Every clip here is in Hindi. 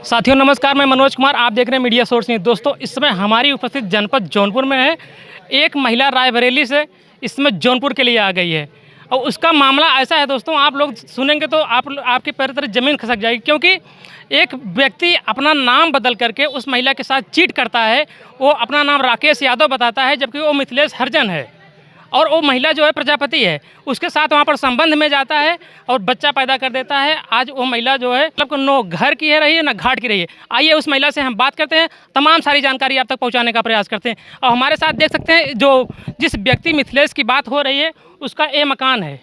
साथियों नमस्कार, मैं मनोज कुमार, आप देख रहे हैं मीडिया सोर्स न्यूज़। दोस्तों इस समय हमारी उपस्थित जनपद जौनपुर में है। एक महिला रायबरेली से इसमें जौनपुर के लिए आ गई है और उसका मामला ऐसा है दोस्तों, आप लोग सुनेंगे तो आपके पैर तरफ ज़मीन खिसक जाएगी, क्योंकि एक व्यक्ति अपना नाम बदल करके उस महिला के साथ चीट करता है। वो अपना नाम राकेश यादव बताता है, जबकि वो मिथिलेश हरिजन है और वो महिला जो है प्रजापति है। उसके साथ वहाँ पर संबंध में जाता है और बच्चा पैदा कर देता है। आज वो महिला जो है मतलब नो घर की है रही है ना घाट की रही है। आइए उस महिला से हम बात करते हैं, तमाम सारी जानकारी आप तक पहुँचाने का प्रयास करते हैं। और हमारे साथ देख सकते हैं जो जिस व्यक्ति मिथिलेश की बात हो रही है उसका ये मकान है।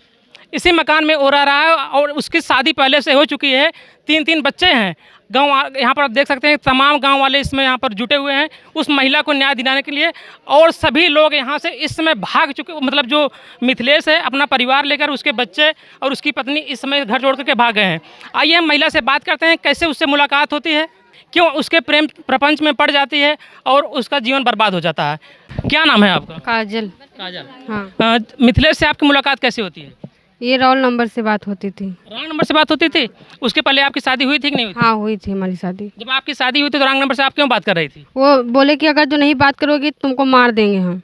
इसी मकान में वो रह रहा है और उसकी शादी पहले से हो चुकी है। तीन बच्चे हैं। गांव यहाँ पर आप देख सकते हैं तमाम गांव वाले इसमें यहाँ पर जुटे हुए हैं उस महिला को न्याय दिलाने के लिए। और सभी लोग यहाँ से इस समय भाग चुके, मतलब जो मिथिलेश है अपना परिवार लेकर, उसके बच्चे और उसकी पत्नी इस समय घर छोड़ करके भाग गए हैं। आइए हम महिला से बात करते हैं, कैसे उससे मुलाकात होती है, क्यों उसके प्रेम प्रपंच में पड़ जाती है और उसका जीवन बर्बाद हो जाता है। क्या नाम है आपका? काजल। काजल। हाँ, मिथिलेश से आपकी मुलाकात कैसे होती है? ये रोल नंबर से बात होती थी। रॉन्ग नंबर से बात होती थी? उसके पहले आपकी शादी हुई थी कि नहीं हुई थी? हाँ, हुई थी हमारी शादी। जब आपकी शादी हुई थी तो रॉन्ग नंबर से आप क्यों बात कर रही थी? वो बोले कि अगर जो नहीं बात करोगी तुमको मार देंगे हम।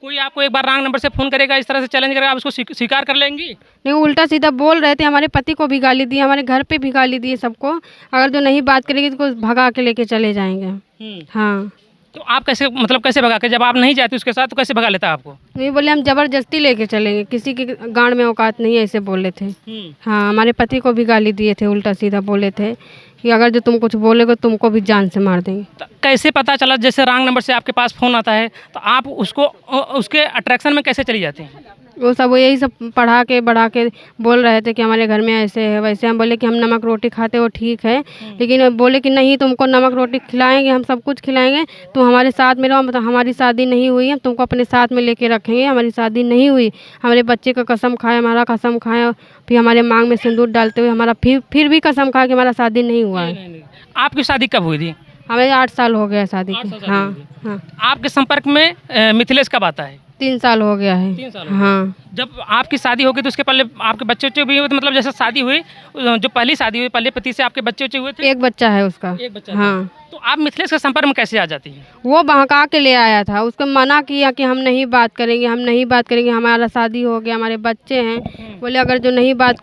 कोई आपको एक बार रॉन्ग नंबर से फ़ोन करेगा, इस तरह से चैलेंज करेगा, आप उसको स्वीकार कर लेंगी? नहीं, उल्टा सीधा बोल रहे थे। हमारे पति को भी गाली दी, हमारे घर पे भी गाली दी सबको। अगर जो नहीं बात करेगी तो भगा के लेके चले जाएंगे। हाँ। तो आप कैसे, मतलब कैसे भगा के, जब आप नहीं जाती उसके साथ तो कैसे भगा लेता आपको? नहीं, बोले हम जबरदस्ती लेके चलेंगे, किसी की गांड में औकात नहीं है, ऐसे बोले थे। हाँ, हमारे पति को भी गाली दिए थे, उल्टा सीधा बोले थे कि अगर जो तुम कुछ बोलेगे तुमको भी जान से मार देंगे। तो कैसे पता चला, जैसे रॉन्ग नंबर से आपके पास फ़ोन आता है तो आप उसको उसके अट्रैक्शन में कैसे चली जाती हैं? वो सब यही सब बढ़ा के बोल रहे थे कि हमारे घर में ऐसे है वैसे। हम बोले कि हम नमक रोटी खाते, वो ठीक है, लेकिन बोले कि नहीं, तुमको नमक रोटी खिलाएंगे, हम सब कुछ खिलाएंगे, तुम हमारे साथ में रहो। मतलब हमारी शादी नहीं हुई है, तुमको अपने साथ में लेके रखेंगे। हमारी शादी नहीं हुई, हमारे बच्चे का कसम खाए, हमारा कसम खाए, फिर हमारे मांग में सिंदूर डालते हुए हमारा फिर भी कसम खाए कि हमारा शादी नहीं हुआ है। आपकी शादी कब हुई थी? हमें 8 साल हो गया शादी की। हाँ हाँ। आपके संपर्क में मिथिलेश कब आता है? 3 साल हो गया है। 3 साल? हाँ। जब आपकी शादी होगी तो उसके पहले आपके बच्चे भी हुए थे? मतलब जैसे शादी हुई, जो पहली शादी हुई पहले पति से, आपके बच्चे हुए थे? एक बच्चा है उसका। एक बच्चा। हाँ। तो आप मिथिलेश के संपर्क में कैसे आ जाती हैं? वो बहका के ले आया था, उसको मना किया कि हम नहीं बात करेंगे, हम नहीं बात करेंगे, हमारा शादी हो गया, हमारे बच्चे हैं। बोले अगर जो नहीं बात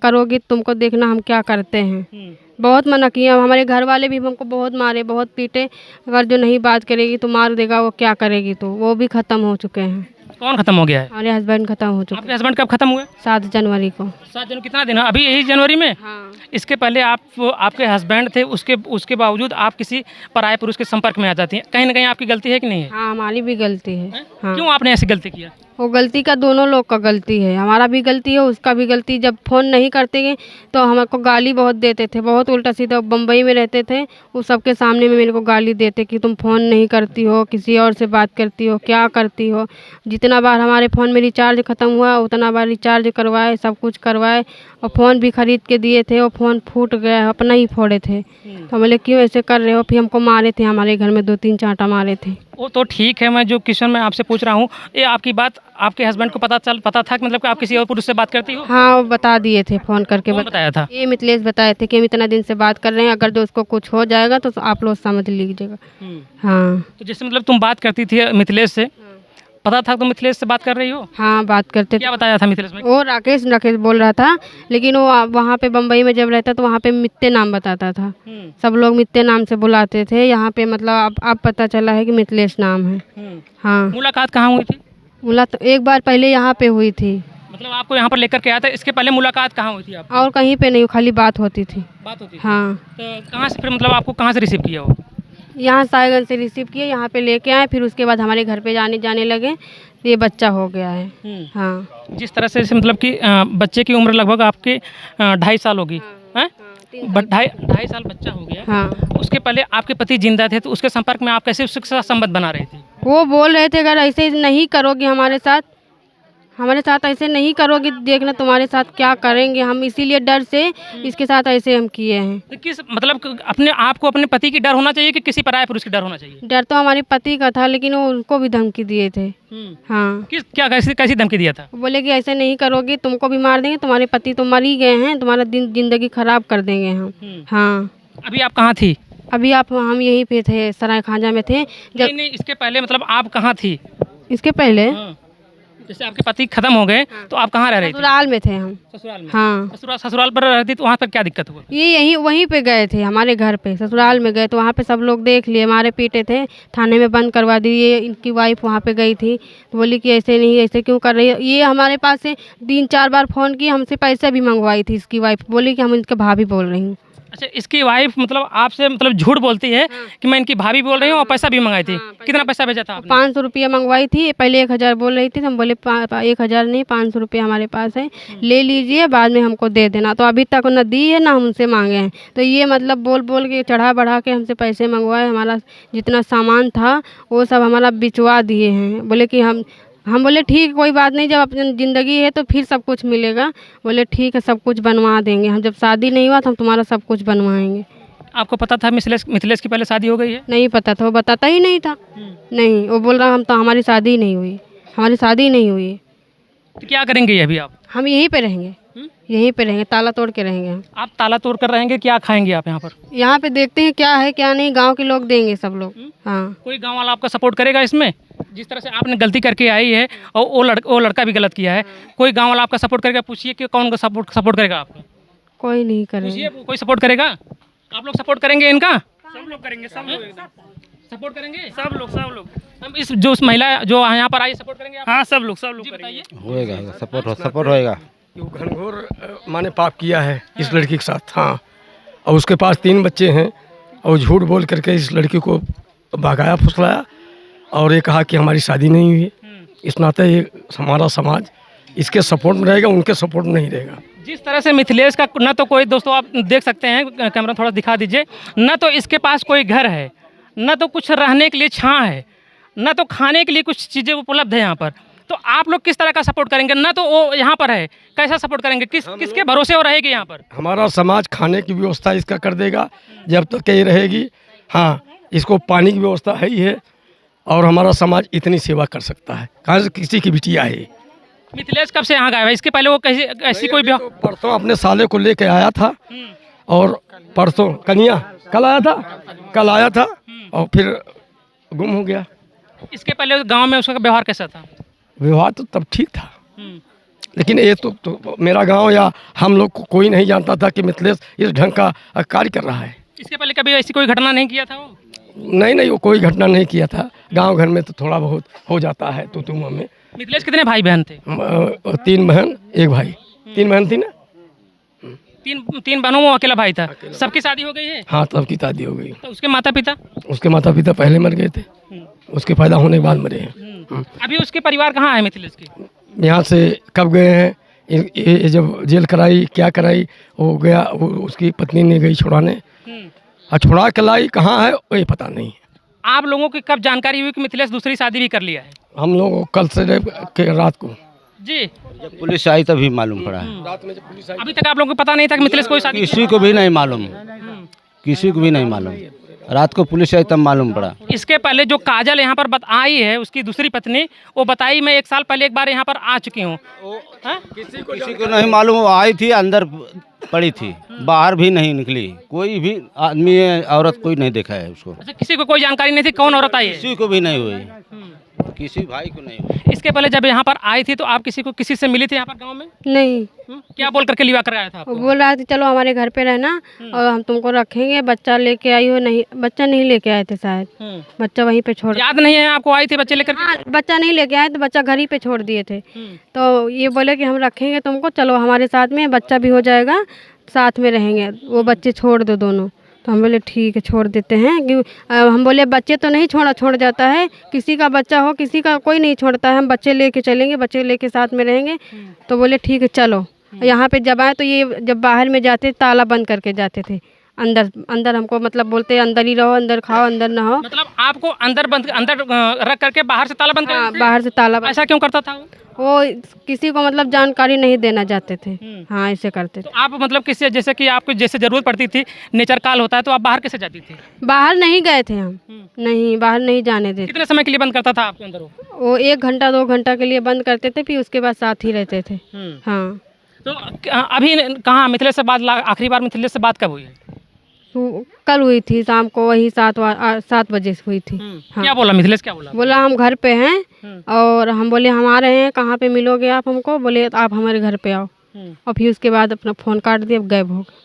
करोगी तुमको देखना हम क्या करते हैं। बहुत मना किया, हमारे घर वाले भी हमको बहुत मारे, बहुत पीटे। अगर जो नहीं बात करेगी तो मार देगा, वो क्या करेगी, तो वो भी ख़त्म हो चुके हैं। कौन खत्म हो गया है? हमारे हस्बैंड ख़त्म हो चुके आपके हस्बैंड कब खत्म हुए? 7 जनवरी को। 7 जनवरी? कितना दिन है अभी? यही जनवरी में? हाँ। इसके पहले आपके हस्बैंड थे, उसके बावजूद आप किसी पराये पुरुष के संपर्क में आ जाती हैं। कहीं ना कहीं आपकी गलती है कि नहीं है? हाँ, हमारी भी गलती है। हाँ। क्यों आपने ऐसी गलती किया? वो गलती का दोनों लोग का गलती है, हमारा भी गलती है, उसका भी गलती। जब फ़ोन नहीं करते गए तो हमको गाली बहुत देते थे, बहुत उल्टा सीधा। बम्बई में रहते थे, वो सबके सामने में मेरे को गाली देते कि तुम फ़ोन नहीं करती हो, किसी और से बात करती हो, क्या करती हो। जितना बार हमारे फ़ोन में रिचार्ज ख़त्म हुआ उतना बार रिचार्ज करवाए, सब कुछ करवाए, और फ़ोन भी ख़रीद के दिए थे। वो फ़ोन फूट गया, अपना ही फोड़े थे। तो बोले क्यों ऐसे कर रहे हो। फिर हमको मारे थे, हमारे घर में 2-3 चांटा मारे थे। वो तो ठीक है, मैं जो क्वेश्चन मैं आपसे पूछ रहा हूँ, ये आपकी बात आपके हस्बैंड को पता था कि मतलब कि आप किसी और पुरुष से बात करती हो? हाँ, वो बता दिए थे, फ़ोन करके कौन बताया था? ये मिथिलेश बताए थे कि हम इतना दिन से बात कर रहे हैं, अगर जो उसको कुछ हो जाएगा तो आप लोग समझ लीजिएगा। हाँ। तो जैसे मतलब तुम बात करती थी मिथिलेश से, पता था तुम मिथिलेश से बात कर रही हो? हाँ, बात करते थे। क्या बताया था मिथिलेश में? वो राकेश बोल रहा था, लेकिन वो वहाँ पे बम्बई में जब रहता तो वहाँ पे मित्ते नाम बताता था। सब लोग मित्ते नाम से बुलाते थे। यहाँ पे मतलब अब पता चला है कि मिथिलेश नाम है। हाँ। मुलाकात कहाँ हुई थी? मुलाकात एक बार पहले यहाँ पे हुई थी। मतलब आपको यहाँ पर लेकर के आया था, इसके पहले मुलाकात कहाँ हुई थी आप? और कहीं पे नहीं, खाली बात होती थी। बात होती थी? हाँ। तो कहाँ से फिर, मतलब आपको कहाँ से रिसीव किया हो? यहाँ साहेबगंज से रिसीव किए, यहाँ पे लेके आए, फिर उसके बाद हमारे घर पे जाने लगे, तो ये बच्चा हो गया है। हाँ। जिस तरह से मतलब कि बच्चे की उम्र लगभग आपके 2.5 साल होगी, हैं? 2.5 साल बच्चा हो गया। हाँ। उसके पहले आपके पति जिंदा थे, तो उसके संपर्क में आप कैसे उसके साथ संबंध बना रहे थे? वो बोल रहे थे अगर ऐसे नहीं करोगे हमारे साथ ऐसे नहीं करोगे, देखना तुम्हारे साथ क्या करेंगे हम। इसीलिए डर से इसके साथ ऐसे हम किए हैं। तो किस मतलब अपने आप को अपने पति की डर होना चाहिए कि किसी पराये पुरुष की डर होना चाहिए? डर तो हमारे पति का था, लेकिन वो उनको भी धमकी दिए थे। हाँ। कैसी धमकी दिया था? बोले कि ऐसे नहीं करोगे तुमको भी मार देंगे, तुम्हारे पति तो मर ही गए हैं, तुम्हारा जिंदगी खराब कर देंगे हम। हाँ। अभी आप कहाँ थी? अभी आप हम यहीं पे थे, सराय खाजा में थे जब। नहीं, इसके पहले मतलब आप कहाँ थी? इसके पहले हाँ। जैसे आपके पति खत्म हो गए तो आप कहाँ रह रही थी? ससुराल में थे हम। ससुराल में। हाँ, ससुराल पर रहती तो वहाँ पर क्या दिक्कत हुआ? ये यहीं वहीं पे गए थे, हमारे घर पे ससुराल में गए तो वहाँ पे सब लोग देख लिए, मारे पीटे थे, थाने में बंद करवा दिए। इनकी वाइफ वहाँ पे गई थी तो बोली कि ऐसे नहीं, ऐसे क्यों कर रही है। ये हमारे पास से 3-4 बार फ़ोन की, हमसे पैसे भी मंगवाई थी इसकी वाइफ, बोली कि हम इनके भाभी बोल रही हूँ। अच्छा, इसकी वाइफ मतलब आपसे मतलब झूठ बोलती है कि मैं इनकी भाभी बोल रही हूँ और पैसा भी मंगाई थी। कितना पैसा भेजा था आपने? 500 रुपया मंगवाई थी, पहले 1000 बोल रही थी तो हम बोले 1000 नहीं, 500 रुपया हमारे पास है, ले लीजिए, बाद में हमको दे देना। तो अभी तक न दी है ना हम उनसे मांगे हैं। तो ये मतलब बोल बोल के चढ़ा बढ़ा के हमसे पैसे मंगवाए, हमारा जितना सामान था वो सब हमारा बिचवा दिए हैं। बोले कि हम बोले ठीक, कोई बात नहीं, जब अपनी ज़िंदगी है तो फिर सब कुछ मिलेगा। बोले ठीक है, सब कुछ बनवा देंगे, हम जब शादी नहीं हुआ तो हम तुम्हारा सब कुछ बनवाएंगे। आपको पता था मिथिलेश की पहले शादी हो गई है? नहीं पता था, वो बताता ही नहीं था। नहीं, वो बोल रहा हम तो हमारी शादी ही नहीं हुई, हमारी शादी ही नहीं हुई। तो क्या करेंगे अभी आप? हम यहीं पे रहेंगे, यहीं पे रहेंगे, ताला तोड़ के रहेंगे हम। आप ताला तोड़ कर रहेंगे, क्या खाएंगे आप यहाँ पर? यहाँ पे देखते हैं क्या है क्या नहीं, गांव के लोग देंगे सब लोग। हाँ, कोई गांव वाला आपका सपोर्ट करेगा इसमें? जिस तरह से आपने गलती करके आई है और वो लड़का भी गलत किया है, कोई गांव वाला आपका सपोर्ट करेगा? पूछिए कि कौन का सपोर्ट करेगा आपको? कोई नहीं करेगा। पूछिए, कोई सपोर्ट करेगा? आप लोग सपोर्ट करेंगे इनका? सब लोग करेंगे, सब लोग सपोर्ट करेंगे, सब लोग। हम इस जो उस महिला जो यहाँ पर आई सपोर्ट करेंगे आप? हाँ, सब लोग बताइए। होएगा, सपोर्ट होएगा। वो घनघोर माने पाप किया है इस लड़की के साथ। हाँ, और उसके पास 3 बच्चे हैं और झूठ बोल करके इस लड़की को भगाया फुसलाया और ये कहा कि हमारी शादी नहीं हुई है। इस नाते ये हमारा समाज इसके सपोर्ट में रहेगा, उनके सपोर्ट में नहीं रहेगा। जिस तरह से मिथिलेश का न तो कोई, दोस्तों आप देख सकते हैं, कैमरा थोड़ा दिखा दीजिए, न तो इसके पास कोई घर है, न तो कुछ रहने के लिए छां है, न तो खाने के लिए कुछ चीज़ें उपलब्ध है यहाँ पर। तो आप लोग किस तरह का सपोर्ट करेंगे? न तो वो यहाँ पर है, कैसा सपोर्ट करेंगे? किसके भरोसे वो रहेगी यहाँ पर? हमारा समाज खाने की व्यवस्था इसका कर देगा जब तक ये रहेगी। हाँ, इसको पानी की व्यवस्था है ही है और हमारा समाज इतनी सेवा कर सकता है। कहाँ से किसी की बिटिया है। मिथिलेश कब से यहाँ गया है? इसके पहले वो ऐसी कोई तो परसों अपने साले को लेके आया था और परसों कन्या कल आया था और फिर गुम हो गया। इसके पहले गांव में उसका व्यवहार कैसा था? व्यवहार तो तब ठीक था, लेकिन ये तो मेरा गांव या हम लोग को कोई नहीं जानता था कि मिथिलेश इस ढंग का कार्य कर रहा है। इसके पहले कभी ऐसी कोई घटना नहीं किया था वो? नहीं, वो कोई घटना नहीं किया था। गांव घर में तो थोड़ा बहुत हो जाता है तो तुम में। मिथिलेश कितने भाई बहन थे? 3 बहन 1 भाई। 3 बहन थी ना? तीन बहनों में अकेला भाई था। सबकी शादी हो गई है? हाँ, सबकी शादी हो गई। तो उसके माता पिता? उसके माता पिता पहले मर गए थे, उसके पैदा होने के बाद मरे हैं। अभी उसके परिवार कहाँ है मिथिलेश के? यहाँ से कब गए हैं, ये जब जेल कराई क्या कराई वो गया, वो उसकी पत्नी ने गई छुड़ाने, और छुड़ा के लाई कहाँ है ये पता नहीं। आप लोगों की कब जानकारी हुई कि मिथिलेश दूसरी शादी भी कर लिया है? हम लोग कल से रात को जी, जब पुलिस आई तभी मालूम पड़ा है। रात में जब पुलिस आई अभी तक आप लोगों को पता नहीं था कि मिथिलेश कोई शादी? किसी को भी नहीं मालूम, किसी को भी नहीं मालूम। रात को पुलिस आई तब मालूम पड़ा। इसके पहले जो काजल यहाँ पर आई है, उसकी दूसरी पत्नी, वो बताई मैं 1 साल पहले एक बार यहाँ पर आ चुकी हूँ। किसी को नहीं मालूम। वो आई थी, अंदर पड़ी थी, बाहर भी नहीं निकली। कोई भी आदमी औरत कोई नहीं देखा है उसको। अच्छा, किसी को कोई जानकारी नहीं थी कौन औरत आई है? किसी को भी नहीं हुई, किसी भाई को नहीं हुई। इसके पहले जब यहाँ पर आई थी तो आप किसी से मिली थी यहाँ पर गाँव में? नहीं। क्या बोल करके लिवा कर आया था वो आपको? बोल रहा था चलो हमारे घर पे रहना और हम तुमको रखेंगे, बच्चा लेके आई हो। नहीं, बच्चा नहीं लेके आए थे शायद, बच्चा वहीं पे छोड़। याद नहीं है आपको आई थी बच्चे लेकर के? हाँ, बच्चा नहीं लेके आए तो बच्चा घर ही पे छोड़ दिए थे। तो ये बोले कि हम रखेंगे तुमको, चलो हमारे साथ में, बच्चा भी हो जाएगा, साथ में रहेंगे, वो बच्चे छोड़ दो दोनों। तो हम बोले ठीक है छोड़ देते हैं। कि हम बोले बच्चे तो नहीं छोड़ जाता है, किसी का बच्चा हो किसी का कोई नहीं छोड़ता है, हम बच्चे लेके चलेंगे, बच्चे लेके साथ में रहेंगे। तो बोले ठीक है चलो। यहाँ पे जब आए तो ये जब बाहर में जाते ताला बंद करके जाते थे। अंदर हमको मतलब बोलते अंदर ही रहो, अंदर खाओ, अंदर ना हो। मतलब आपको अंदर रख करके बाहर से ताला बंद हाँ, कर? बाहर से ताला बंद। ऐसा क्यों करता था वो किसी को मतलब जानकारी नहीं देना चाहते थे। हाँ, ऐसे करते थे। तो आप मतलब किसी, जैसे कि आपको जैसे जरूरत पड़ती थी, नेचर काल होता है, तो आप बाहर कैसे जाती थी? बाहर नहीं गए थे हम, नहीं, बाहर नहीं जाने देते। कितने समय के लिए बंद करता था आपको अंदर वो 1 घंटा 2 घंटा के लिए बंद करते थे, फिर उसके बाद साथ ही रहते थे। हाँ। तो अभी कहाँ मिथिलेश से बात, आखिरी बार मिथिलेश से बात कब हुई है? कल हुई थी शाम को, वही 7 बजे से हुई थी। हाँ। क्या बोला मिथिलेश, क्या बोला? बोला हम घर पे हैं और हम बोले हम आ रहे हैं, कहाँ पे मिलोगे आप हमको? बोले आप हमारे घर पे आओ। और फिर उसके बाद अपना फ़ोन काट दिया, गायब हो गया।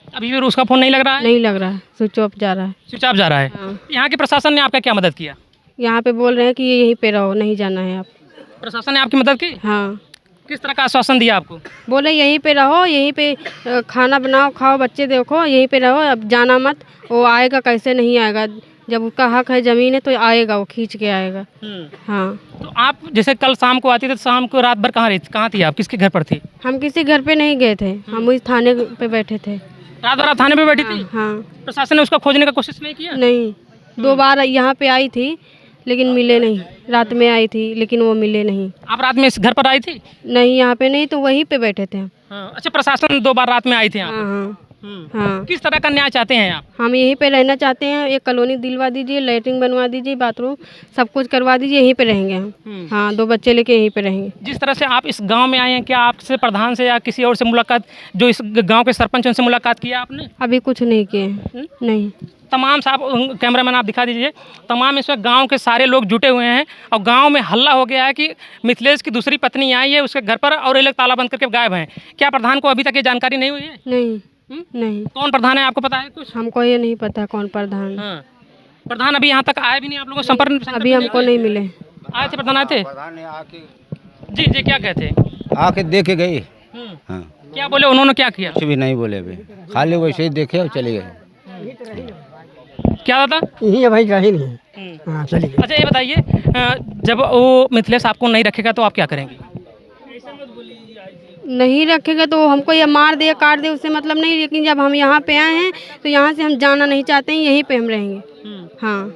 अभी फिर उसका फ़ोन नहीं लग रहा है? नहीं लग रहा है, स्विच ऑफ जा रहा है। स्विच ऑफ जा रहा है। हाँ। यहाँ के प्रशासन ने आपका क्या मदद किया? यहाँ पे बोल रहे हैं कि ये यहीं पे रहो, नहीं जाना है आप। प्रशासन ने आपकी मदद की? हाँ, किस तरह का आश्वासन दिया आपको? बोले यहीं पे रहो, यहीं पे खाना बनाओ, खाओ, बच्चे देखो, यहीं पे रहो, अब जाना मत। वो आएगा कैसे नहीं आएगा, जब उसका हक है ज़मीन है तो आएगा, वो खींच के आएगा। हाँ। तो आप जैसे कल शाम को आती थी, तो शाम को रात भर कहाँ थी आप? किसके घर पर थी? हम किसी घर पे नहीं गए थे, हम उस थाने पे बैठे थे। रात भर आप थाने पे बैठी थी? हाँ। प्रशासन ने उसका खोजने का कोशिश नहीं किया? नहीं, 2 बार यहाँ पे आई थी लेकिन मिले नहीं। रात में आई थी लेकिन वो मिले नहीं। आप रात में इस घर पर आई थी? नहीं, यहाँ पे नहीं, तो वहीं पे बैठे थे हम। अच्छा, प्रशासन 2 बार रात में आई थी यहाँ हाँ पे? हाँ हाँ। किस तरह का न्याय चाहते हैं आप? हम यहीं पे रहना चाहते हैं, एक कॉलोनी दिलवा दीजिए, लैट्रिन बनवा दीजिए, बाथरूम सब कुछ करवा दीजिए, यहीं पे रहेंगे हम। हाँ, 2 बच्चे लेके यहीं पे रहेंगे। जिस तरह से आप इस गांव में आए हैं, क्या आपसे प्रधान से या किसी और से मुलाकात, जो इस गांव के सरपंच, उनसे मुलाकात किया आपने? अभी कुछ नहीं किए हैं। नहीं। तमाम साहब, कैमरामैन आप दिखा दीजिए, तमाम इसमें गांव के सारे लोग जुटे हुए हैं और गांव में हल्ला हो गया है कि मिथिलेश की दूसरी पत्नी आई है उसके घर पर और ये लोग ताला बंद करके गायब हैं। क्या प्रधान को अभी तक ये जानकारी नहीं हुई है? नहीं। नहीं, कौन प्रधान है, आपको पता है कुछ? हमको ये नहीं पता कौन प्रधान। हाँ। प्रधान अभी यहाँ तक आए भी नहीं, आप लोगों को संपर्क अभी हमको नहीं मिले। आए थे? प्रधान आए थे? प्रधान ने आके जी जी, क्या कहते? आके देखे गए। हाँ, क्या बोले, उन्होंने क्या किया? कुछ भी नहीं बोले अभी, खाली वैसे ही देखे और चले गए। क्या दादा? यही है भाई, कहीं नहीं। हाँ, चलिए। अच्छा, ये बताइए, जब वो मिथिलेश आपको नहीं रखेगा तो आप क्या करेंगे? नहीं रखेगा तो हमको ये मार दे, काट दे, उससे मतलब नहीं। लेकिन जब हम यहाँ पे आए हैं तो यहाँ से हम जाना नहीं चाहते हैं, यहीं पे हम रहेंगे। हाँ।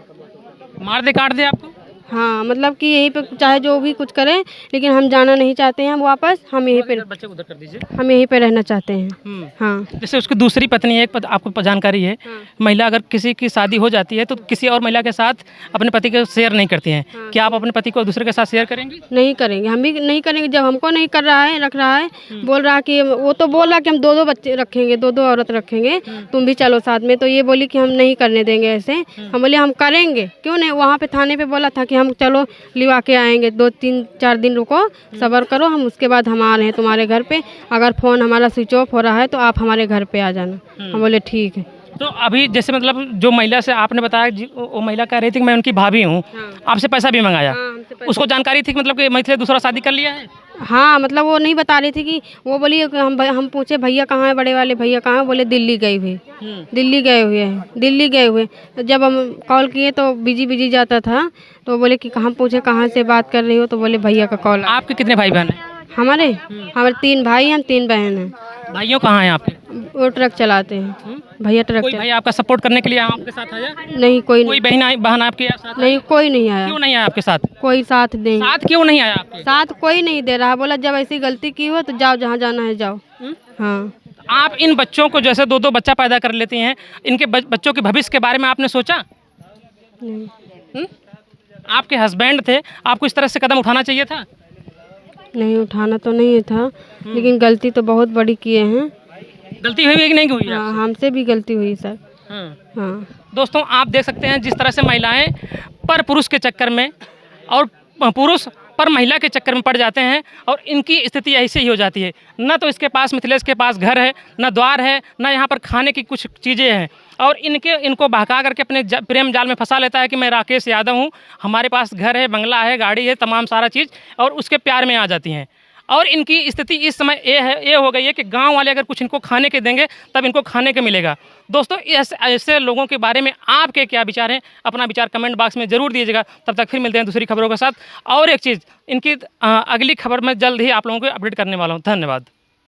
मार दे, काट दे आपको? हाँ, मतलब कि यहीं पे चाहे जो भी कुछ करें, लेकिन हम जाना नहीं चाहते हैं हम वापस। हम यहीं पे, बच्चे को उधर कर दीजिए। हम यहीं पे रहना चाहते हैं। हाँ। जैसे उसकी दूसरी पत्नी है, आपको जानकारी है, महिला अगर किसी की शादी हो जाती है तो किसी और महिला के साथ अपने पति को शेयर नहीं करती हैं। क्या आप अपने पति को दूसरे के साथ शेयर करेंगी? नहीं करेंगे, हम भी नहीं करेंगे। जब हमको नहीं कर रहा है, रख रहा है, बोल रहा कि वो तो बोल रहा कि हम 2-2 बच्चे रखेंगे, 2-2 औरत रखेंगे, तुम भी चलो साथ में। तो ये बोली कि हम नहीं करने देंगे ऐसे। हम बोले हम करेंगे, क्यों नहीं। वहाँ पे थाने पे बोला था कि हम चलो लिवा के आएंगे, 2-3-4 दिन रुको, सब्र करो, हम उसके बाद हम आ रहे हैं तुम्हारे घर पे। अगर फ़ोन हमारा स्विच ऑफ हो रहा है तो आप हमारे घर पे आ जाना। हम बोले ठीक है। तो अभी जैसे मतलब जो महिला से आपने बताया, वो महिला कह रही थी कि मैं उनकी भाभी हूँ, आपसे पैसा भी मंगाया। हाँ, हमसे पैसा। उसको जानकारी थी कि मतलब कि मिथिलेश दूसरा शादी कर लिया है? हाँ, मतलब वो नहीं बता रही थी कि, वो बोली हम पूछे भैया कहाँ है, बड़े वाले भैया कहाँ है? बोले दिल्ली गए हुए। दिल्ली गए हुए हैं, दिल्ली गए हुए। तो जब हम कॉल किए तो बिजी जाता था, तो बोले कि हम पूछे कहाँ से बात कर रही हो, तो बोले भैया का कॉल। आपके कितने भाई बहन हैं? हमारे 3 भाई हैं, 3 बहन हैं। भाइयों कहाँ हैं आपके? वो ट्रक चलाते हैं, भैया ट्रक कोई भाई आपका सपोर्ट करने के लिए आपके साथ आया? नहीं, कोई कोई नहीं। बहन आपके साथ? नहीं, कोई नहीं आया। क्यों नहीं आया आपके साथ? कोई साथ नहीं, साथ क्यों नहीं आया आपके? साथ कोई नहीं दे रहा। बोला जब ऐसी गलती की हो तो जाओ, जहाँ जाना है जाओ। हाँ। आप इन बच्चों को जैसे 2-2 बच्चा पैदा कर लेती हैं, इनके बच्चों के भविष्य के बारे में आपने सोचा? नहीं। आपके हस्बैंड थे, आपको इस तरह से कदम उठाना चाहिए था? नहीं, उठाना तो नहीं था, लेकिन गलती तो बहुत बड़ी किए हैं। गलती हुई है कि नहीं हुई है? हाँ, हमसे भी गलती हुई सर। हाँ। दोस्तों, आप देख सकते हैं जिस तरह से महिलाएं पर पुरुष के चक्कर में और पुरुष पर महिला के चक्कर में पड़ जाते हैं और इनकी स्थिति ऐसे ही हो जाती है। न तो इसके पास, मिथिलेश के पास घर है, न द्वार है, न यहाँ पर खाने की कुछ चीज़ें हैं, और इनको बहका करके अपने प्रेम जाल में फंसा लेता है कि मैं राकेश यादव हूँ, हमारे पास घर है, बंगला है, गाड़ी है, तमाम सारा चीज़, और उसके प्यार में आ जाती हैं। और इनकी स्थिति इस समय ये हो गई है कि गांव वाले अगर कुछ इनको खाने के देंगे तब इनको खाने के मिलेगा। दोस्तों, ऐसे लोगों के बारे में आपके क्या विचार हैं? अपना विचार कमेंट बॉक्स में ज़रूर दीजिएगा। तब तक फिर मिलते हैं दूसरी खबरों के साथ। और एक चीज़, इनकी अगली खबर में जल्द ही आप लोगों को अपडेट करने वाला हूँ। धन्यवाद।